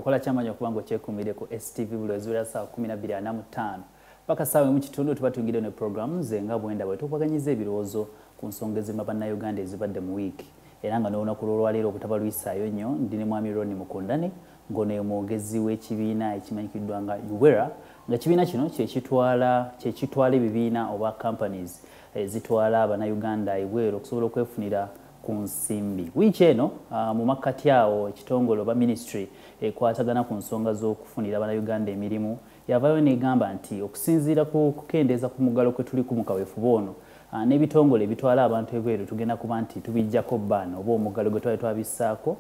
kokola kyamanya okuba ng'okyekuumire ku STV buli lwezibira saa 12:45 paka ssaawa mu kitundu tuba tuyingidde ne programu ze nga bwenda bwe tukubaganyiza ebirowoozo ku nsonga ezimu bannayuganda ezibadde mu wiiki era nga n'olunaku lw'olwaleero obutabalwisaayo nnyo ndi ne mwami Ronnie Mukundane ng'ono ye mwogezi w'ekibiina ekimanyikiddwa nga UWERA nga ekibiina kino kyekitwala ebibiina oba companies zitwala abannayuganda ebweru okusobola okwefunira ku nsimbi. Wiiki eno mu makkati awo ekitongole oba ministry ekwatagana ku nsonga z'okufunira abannayuganda emirimu yavaayo n'egamba nti okusinziira ku kukendeeza ku muggalo kwe tuli ku mu kaweefube ono n'ebitongole ebitwala abantu ebweru tugenda kuba nti tubijjako bbaana oba omuggalo gwe twali twabissaako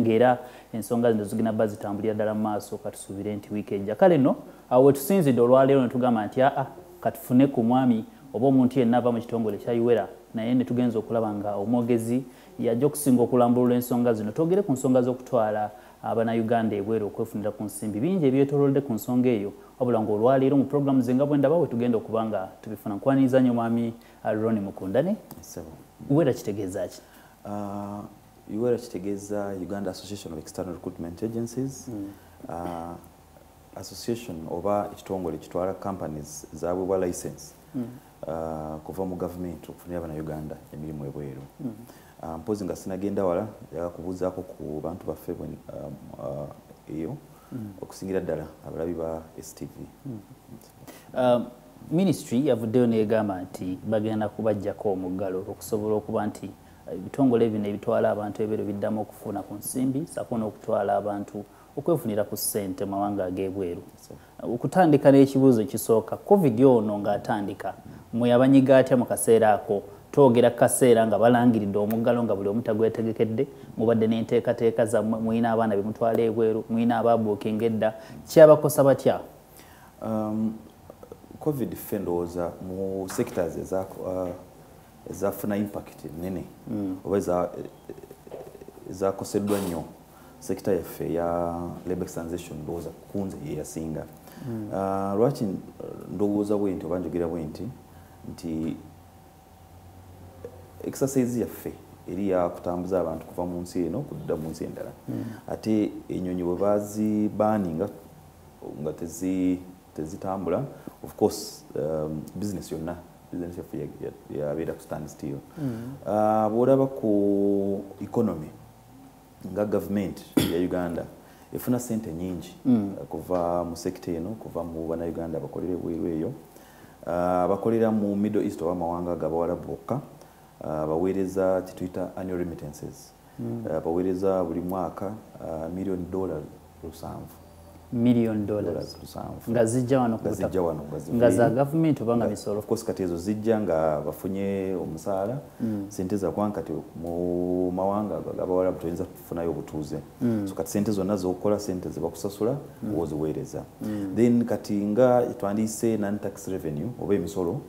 ng'era ensonga zino zigenda bba zitambulira ddala mu maaso katusuubire nti wiiki ejja. Kale nno awo wetusinzidde olwaleero ne tugamba nti katufune ku mwami oba omuntu yenna ava mu kitongole kya UWERA naye ne tugenza okulaba nga omwogezi yajja okusinga okulambulula ensonga zino twogere ku nsonga z'okutwala abannayuganda ebweru okwefunira ku nsimbi bingi ebyetoolodde ku nsonga eyo wabula ng'olwaleero mu programu ze nga bwendaba we tugenda okuba nga tubifuna nkwaniriza nnyo mwami Ronnie Mukundane. UWERA kitegeeza ki? UWERA kitegeeza Uganda Association of External Recruitment Agencies. Association oba ekitongole kitwala companies zaabwe license kuva mu government okufunira abannayuganda emirimu ebweru. Mpozi nga sinagenda wala yakubuuzaako ku bantu baffe eyo okusingira ddala abalabi ba STV. Ministry yavuddeyo n'egamba nti bagenda kubaggyako omuggalo okusobola okuba nti ebitongole bino ebitwala abantu ebweru biddamu okufuna ku nsimbi ssaako n'okutwala abantu okwefunira ku ssente mu mawanga ag'ebweru. Okutandika n'ekibuuzo ekisooka covid ono ng'atandika mwe yabanyiga atya mu kaseera ako twogera ku kaseera nga balangiridde omuggalo nga buli omu tagwetegekedde mubadde n'enteekateeka zammwe mulina abaana be mutwala ebweru mulina abaabuukinga edda kyabakosa batya? Covid ffe ndowooza mu sectors ezafuna impact nene oba ezakoseddwa nnyo sekita yaffe ya labor externalization ndowooza kunze ye yasinga. Lwaki ndowooza bwe nti oba njogera bwe nti exercise yaffe eri ya kutambuza abantu kuva mu nsi eno kudda mu nsi endala ate ennyonyi bwe bazibaninga nga tezitambula of course business yonna business yaffe yabeera ku stand still. Bw'olaba ku economy nga government ya Uganda efuna sente nyingi kuva mu sekita eno kuva mu bannayuganda bakolera ebweru eyo bakolera mu Middle East oba mawanga g'abawarabu bokka baweereza kituyita annual remittances baweereza buli mwaka $7 million. $7 million nga zijja wano nga za government oba nga misolo? Of course kati ezo zijja nga bafunye omusaala sente za kwanka kati mu mawanga g'abawarabu tuyinza kufunayo obutuuze so kati sente zonna z'okukola sente ze bakusasula woziweereza then kati nga twandiyise non-tax revenue oba emisolo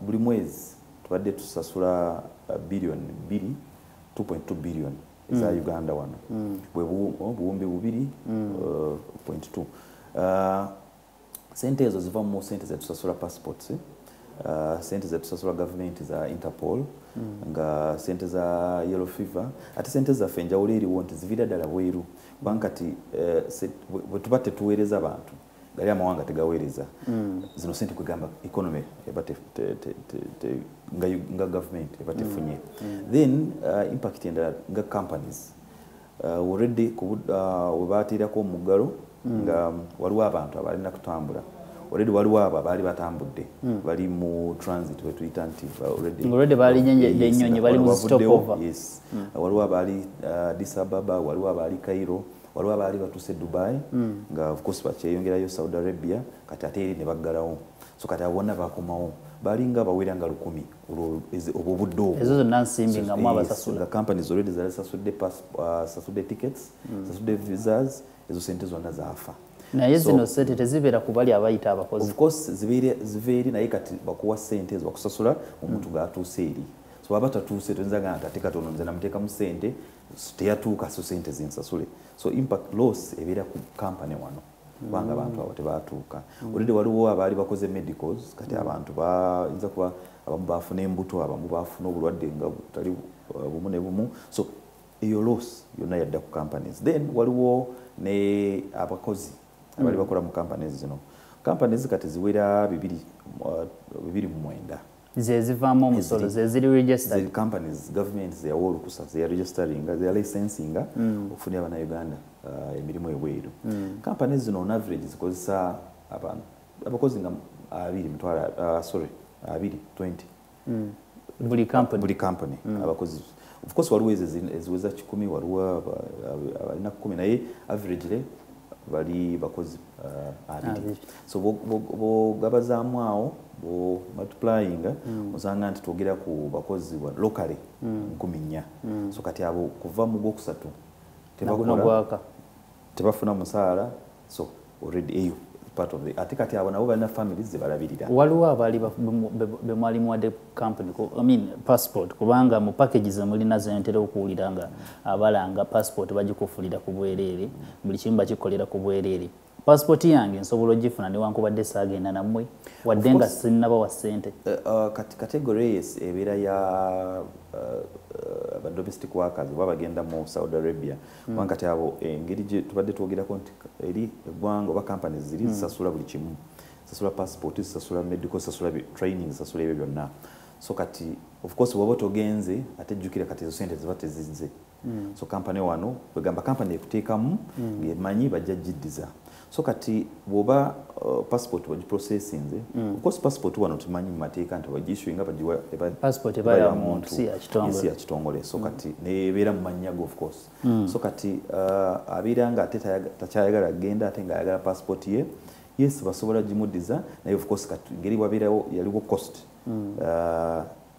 buli mwezi tubadde tusasula $2.2 billion za Uganda wano buwumbi 2.2. Sente ezo ziva mu sente zetusasula passports sente zetusasula government za Interpol nga sente za yellow fever ate sente zaffe enjawulo eriwo nti zivira ddala bweru kubanga kati bwe tuba tetuweereza abantu gali amawanga tegaweereza zino sente kwegamba economy eba nga government eba tefunye then impact endala nga companies already webateerako omuggalo nga waliwo abantu abalina kutambula already waliwo abo abaali batambudde bali mu transit wetuyita nti already bali nnyonyi bali mu stopover. Yes. Waliwo abaali Addis Ababa waliwo abaali Cairo waliwo abaali batuuse Dubai nga of course bakyeyongerayo Saudi Arabia kati ate eri ne baggalawo so kati abonna bakomawo balinga bawera nga 100 obwo budde obwo ezo zonna nsimbi nga mu abasasula companies already sasudde tickets sasudde visas ezo sente zonna zaafa naye zino sente tezibeera ku bali abayita abakozi of course zibeeri naye kati bakuwa sente ezo bakusasula omuntu g'atuuse eri so baba tatuuse toyinza gana ate katono nze namuteekamu sente teyatuuka so sente zinsasule so impact loss ebeera ku company wano kubanga abantu abo tebaatuuka olidde waliwo abaali bakoze medicals kati abantu bayinza kuba abamu baafuna embuto abamu baafuna obulwadde nga butali bumu ne bumu so eyo loss yonna yadda ku companies. Then waliwo ne abakozi abali bakola mu companies zino. Companies kati ziwera 209 zivaamu omusolo zeziri registered. The companies government ziyawa olukusa ziya registering ziya licensing okufunira Abannayuganda emirimu ebweru. Companies zino on average zikozesa abakozi nga 20 buli company abakozi. Of course waliwo eziweza 10 waliwo abalina 10 naye averagely bali bakozi 2. So bogabazaamu awo bo multiplying osanga nti twogera ku bakozi locally 14. So kati abo kuva mu gwokusatu tebafuna musaala, so already eyo part of the ate kati abo nabo balina families zebalabirira. Waliwo abali bemwali muwadde company passport kubanga mu packages mulina zentera okuwulira nga abalanga passport bagikufulira ku bwereere buli kimu bakikolera ku bwereere. Passport yange nsobola ogifuna newankubadde saagenda nammwe wadde nga sinnaba wa ssente. Kati category yes ebeera ya domestic workers baba bagenda mu Saudi Arabia kubanga kati abo engeri gye tubadde twogerako nti eri eggwanga oba companies ziri zisasula buli kimu, zisasula passport, zisasula medical, zisasula training, zisasula ebyo byonna. So kati of course waba togenze ate jjukira kati ezo sente ziba tezizze. So company wano kwegamba company ekuteekamu ng'emanyi bajja jiddiza. So kati bwoba passport waji processing of course passport wano tumanyi mu mateeka nti wagissuinga bagiwa passport ebaya muntu si ya kitongole. So kati nebeera mu mannyago of course. So kati abeera nga ate takyayagala genda ate ng'ayagala passport ye, yes basobola gimuddiza naye of course kati ngeri wabeerawo yaliwo cost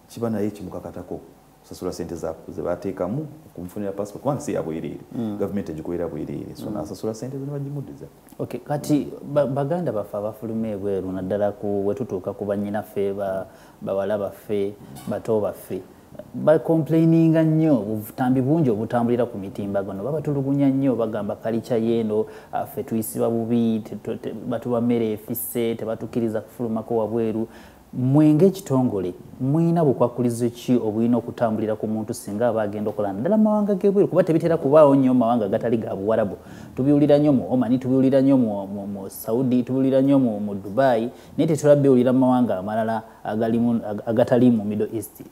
kiba naye kimukakatako sasula sente ze bateekamu okumfunira passport kubanga si yabwereere gavumenti egikubeera bwereere, so nasasula sente ze nebagimuddiza. Okay, kati baganda baffe abafuluma ebweru naddala wetutuuka ku bannyinaffe bawala baffe bato baffe bacomplaininga nnyo obutambi bungi obutambulira ku mitimbagano, babatulugunya nnyo bagamba kalica yeeno ffe tuyisiba bubi, batuwa mmere efisse, tebatukkiriza kufulumako wabweru. Mwenge ekitongole mwina bukwakulizo ki obulina okutambulira ku muntu singa aba agenda okola naddala mawanga g'ebweru kuba tebitera kubaawo nnyo mawanga agatali ga Buwarabu. Tubiwulira nnyo mu Oman, tubiwulira nnyo mu Saudi, tubiwulira nnyo mu Dubai, naye tetulabbiwulira mu mawanga amalala agatali mu Middle East.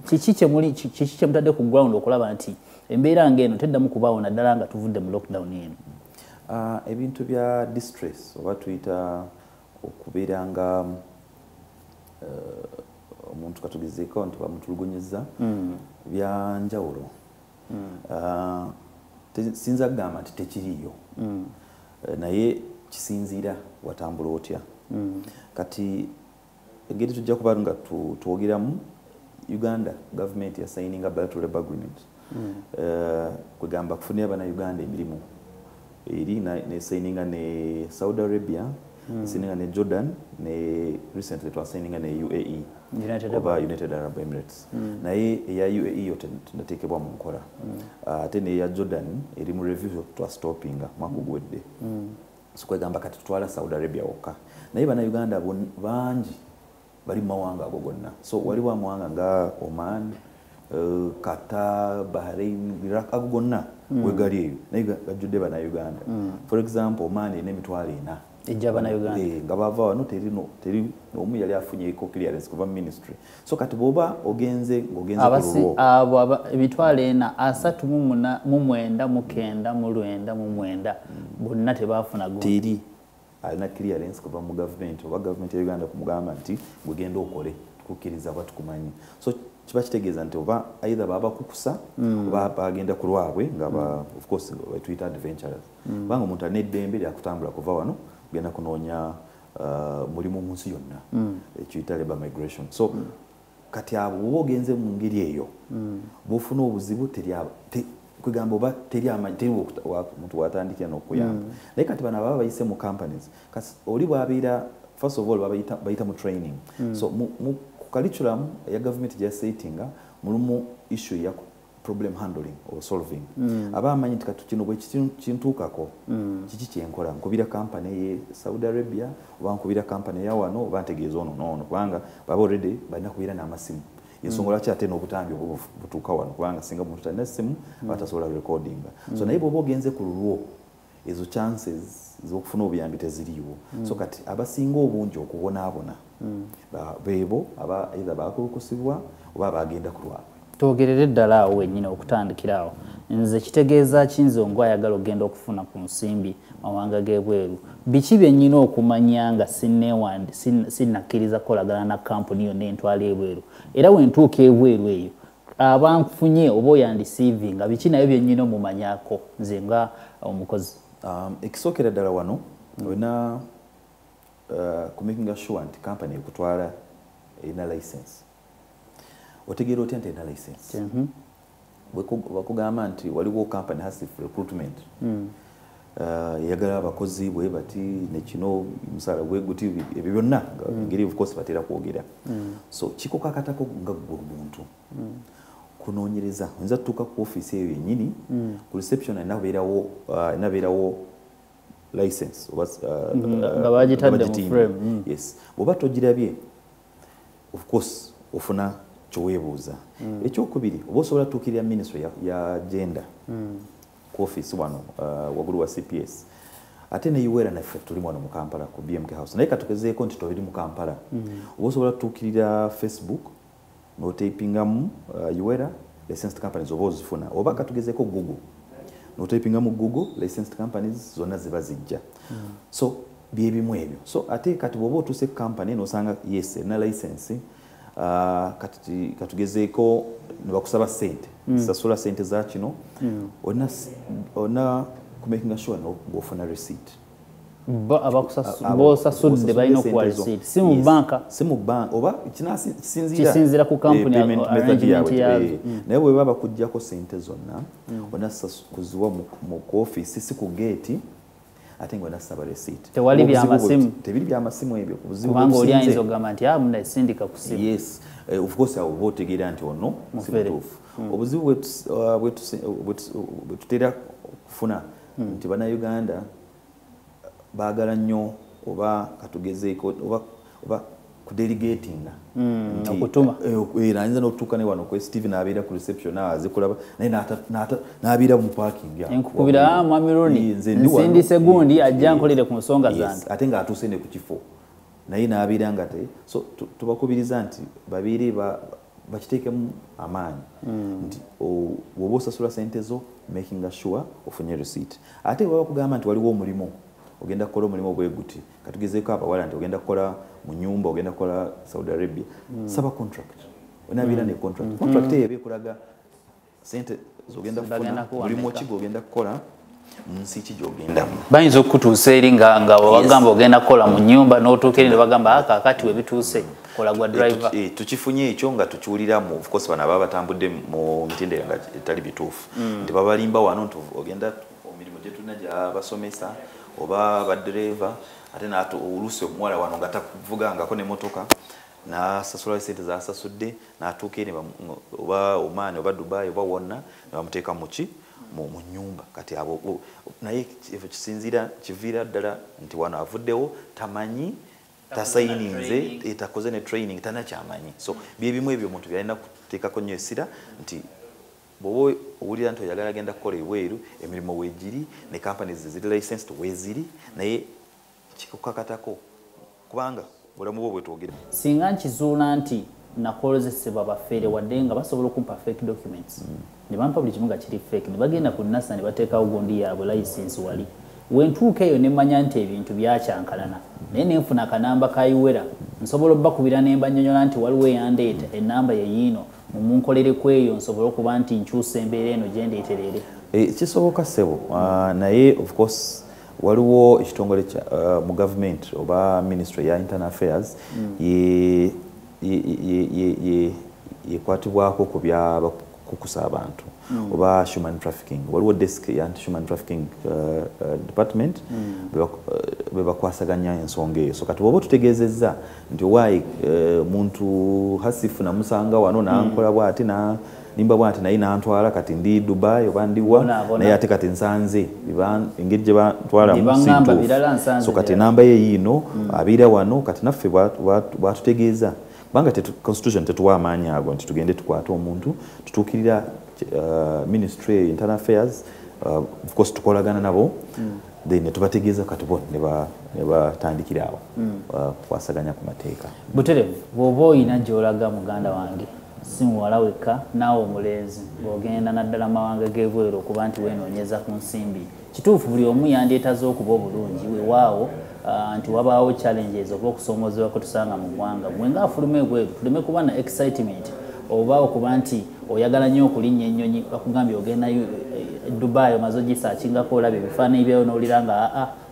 Kiki kye mutadde ku ground okulaba nti embeera ng'eno teddamu kubaawo naddala nga tuvudde mu lockdown eno? Ebintu bya distress oba tuyita okubeera nga omuntu katugizeeko nti bamutulugunyizza byanjawulo. Sinza kugamba nti tekiriiyo naye kisinziira watambula otya. Kati engeri tujja kuba nga twogeramu Uganda government yasayininga bilateral labour agreement kwegamba kufunira Abannayuganda emirimu eri nesayininga ne Saudi Arabia, signinga ne Jordan, ne recently twasigninga ne UAE, United Arab Emirates. Naye eya UAE yo tenateekebwa mu nkola. Ate neya Jordan eri mu review twastopinga mwaka ogwedde. So kwegamba kati tutwala Saudi Arabia wokka. Naye Bannayuganda bangi bali mu mawanga ago gonna. So waliwo amawanga nga Oman, Qatar, Bahrain, Iraq ago gonna wegali eyo naye gajjudde Bannayuganda. For example Oman erina emitwalo 4 ejjaba na Uganda nga bava wano teri omu yali afunyeeko clearance kuva ministry. So kati bwoba ogenze kululwo abo emitwalo 4 39 bonna tebafuna teri alina clearance kuva mu government oba government ya Uganda kumugamba nti gwegenda okole tukukkiriza bwa tukumanyi. So kiba kitegeeza nti oba either baba kukusa oba bagenda ku lwabwe nga of course Twitter adventurers banga omuntu alina eddembe lyakutambula kuva wano genda kunoonya mulimu mu nsi yonna ekiyita labour migration. So kati abo bwoba ogenze mu ngeri eyo bwofuna obuzibu kwegamba oba teri omuntu watandikira n'okuyamba. Naye kati bano baba bayise mu companies kasi oli bwabeera first of all bayita mu training. So mu curriculum ya government gyasetinga mulimu issue ya problem handling or solving. Aba amanyi nti kati kino bwe kintuukako kiki kyenkola nkubira company ye Saudi Arabia oba nkubira company ya wano oba ntegeeza ono kubanga baba already balina kubeera n'amasimu. ensonga lwaki ate n'obutambi butuuka wano kubanga singa muntu talina essimu batasobola recordinga so naye bw'oba ogenze ku lulwo ezo chances z'okufuna obuyambi teziriiwo so kati abasinga obungi okubonaabona beebo aba either bakulukusibwa oba bagenda ku lwabwe. Twogerere ddala awo wennyini okutandikira awo nze kitegeeza kinze ngo ayagala okugenda okufuna ku nsimbi mawanga g'ebweru biki byennyina okumanya nga sinnakkiriza kukolagana na kampuni yonna entwala ebweru era wentuuka ebweru eyo abanfunye oba oyandisiivinga biki nayo byennyina omumanyako nze nga omukozi. Ekisookera ddala wano olina kumakinga sure nti kampani ekutwala erina license. Otegeera otya nti erina license? Bakugamba nti waliwo kampani Hasif Recruitment eyagala abakozi bwe bati nekino musaala gwe guti ebyo byonna ngeri of course batera kwogera so kikukakatako nga gwe omuntu kunoonyereza oyinza tutuuka ku ofiisi eyo yennyini ku reception inabeerawo license nga bagitadde mu frame. Yes bw'oba togirabye of course ofuna kyoweebuuza. Ekyokubiri oba osobola tuukirira ministry ya gender ku ofiisi wano waggulu wa CPS ate ne Uwera naffe tuli wano mu Kampala ku BMK House naye katugezeeko nti tobiri mu Kampala oba osobola tuukirira Facebook n'otapingamu Uwera licensed companies oba ozifuna oba katugezeeko Google n'otapingamu Google licensed companies zonna ziba zijja so bye bimu ebyo so ate kati bw'oba otuuse company n'osanga yes erina license katugezeeko ne bakusaba ssente sasula ssente za kino olina kumakinga sure ng'ofuna receipt bosasudde balina okuwa receipt si mu banka oba kisinziira ku kampuni arrangement yazo naye bwe baba kuggyako ssente zonna olina kuziwa mu ofiisi si ku geeti ate nga nasaba receipt tewali byamasimu tebiri byamasimu ebyo kubanga oli ayinza okugamba nti munda esindika ku simu. Yes of course awo oba otegeera nti ono si mutuufu obuzibu bwe tutera kufuna nti bannayuganda baagala nnyo oba katugezeeko oba kudelegatinga okutuma ayinza n'okutuuka ne wano ku Steve n'abeera ku reception azikulaba naye n'abeera mu parking enkukubira mwami Roni nsindise gundi ajja nkolere ku nsonga zange ate ng'atuuse ne ku kifo naye n'abeera nga so tubakubiriza nti babeere bakiteekemu amaanyi nti bw'oba osasula ssente zo making sure ofunye receipt ate bwe bakugamba nti waliwo omulimu ogenda kukola omulimu bwe guti katugezeeko abawala nti ogenda kukola mu nyumba ogenda kukola Saudi Arabia saba contract onabeera ne contract eyo ebekulaga ssente zogenda kufuna mulimu ki gwogenda kukola nsi ki gyogendamu bayinza okutuusa eri nga bagamba ogenda kukola mu nyumba n'otuuka eri ne bagamba kakati we bituuse kola gwa driver tukifunye ekyo nga tukiwuliramu of course bano ababa batambudde mu mitendera nga etali bituufu nti babalimba wano nti ogenda emirimu gye tulina gy'abasomesa oba baddereva ate oluusi omuwala wano nga takuvugangako n'emmotoka n'asasula ssente z'asasudde n'atuuka eri oba Oman oba Dubai oba wonna ne bamuteeka muki mu nyumba kati abo naye ekyo kiviira ddala nti wano avuddewo tamanyi tasayininze etakoze ne training tanakyamanyi so bye bimu ebyo omuntu byalina kuteekako nnyo essira nti bw'oba owulira nti oyagala agenda kukola ebweru emirimu weegiri ne companies ziri licensed weeziri naye kikukakatako kubanga bulamu bwo bwetwogera singa nkizuula nti nakozesebwa bafeere wadde nga basobola okumpa fake documents ne bampa buli kimu nga kiri fake ne bagenda ku NASA ne bateekawo gundi yaabwe license wali wentuuka eyo ne mmanya nti ebintu byakyankalana naye nenfuna akanamba ka Uwera nsobola obbakubira ne mbanyonyola nti waliwo eyandeeta ennamba yeyiino mumunkolereku eyo nsobola okuba nti nkyusa embeera eno gye ndeeterere kisoboka ssebo naye of course waliwo ekitongole mu government oba ministry ya internal affairs yekwatibwako ku byakukusa abantu oba human trafficking waliwo desk ya human trafficking department bwe bakwasaganya ensonga eyo so kati bw'oba tutegeezezza nti owaayi muntu Hasifu namusanga wano nankola bw'ati nimba bw'ati naye nantwala kati ndi Dubai oba ndiwa naye ate kati nsanze engeri gye bantwalamu so kati enamba ye yiino abeera wano kati naffe bwatutegeeza banga constitution tetuwa amaanyi ago nti tugende tukwata omuntu tutuukirira ministry internal affairs of course tukolagana nabo then tubategeeza katubo ne batandikira awo kwasaganya ku mateeka. Buterevu bw'oba oyina gy'olaga muganda wange si muwala wekka naawe omulenzi bw'ogenda naddala mawanga g'ebweru okuba nti weenoonyeza ku nsimbi kituufu buli omu yandyetaze okuba obulungi weewaawo nti wabaawo challenges oba okusoomozebwa kwe tusanga mu ggwanga mwe ngaafuluma ebweru tuleme kuba na excitement oba okuba nti oyagala nnyo okulinnya ennyonyi bakugambye ogenda Dubai omaze ogisaakingako olaba ebifaananyi byayo n'owulira nga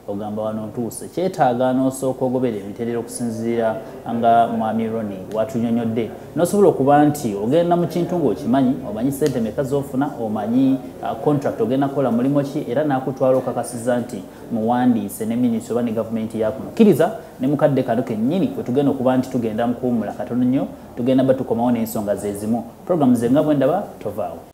ogamba wano ntuuse kyetaaga n'osooka ogobera emiterero okusinziira nga mwami Ronnie watunyonyodde n'osobola okuba nti ogenda mu kintu ng'okimanyi omanyi ssente meka z'ofuna omanyi contract ogenda kukola mulimo ki era n'akutwala okakasiza nti muwandiise ne minisitule oba ne gavumenti yakuno kkiriza ne mukadde kano kennyini kwe tugenda okuba nti tugenda mu kuwummula katono nnyo tugenda batukomawo n'ensonga ze zimu programu ze nga bwe ndaba tovaawo.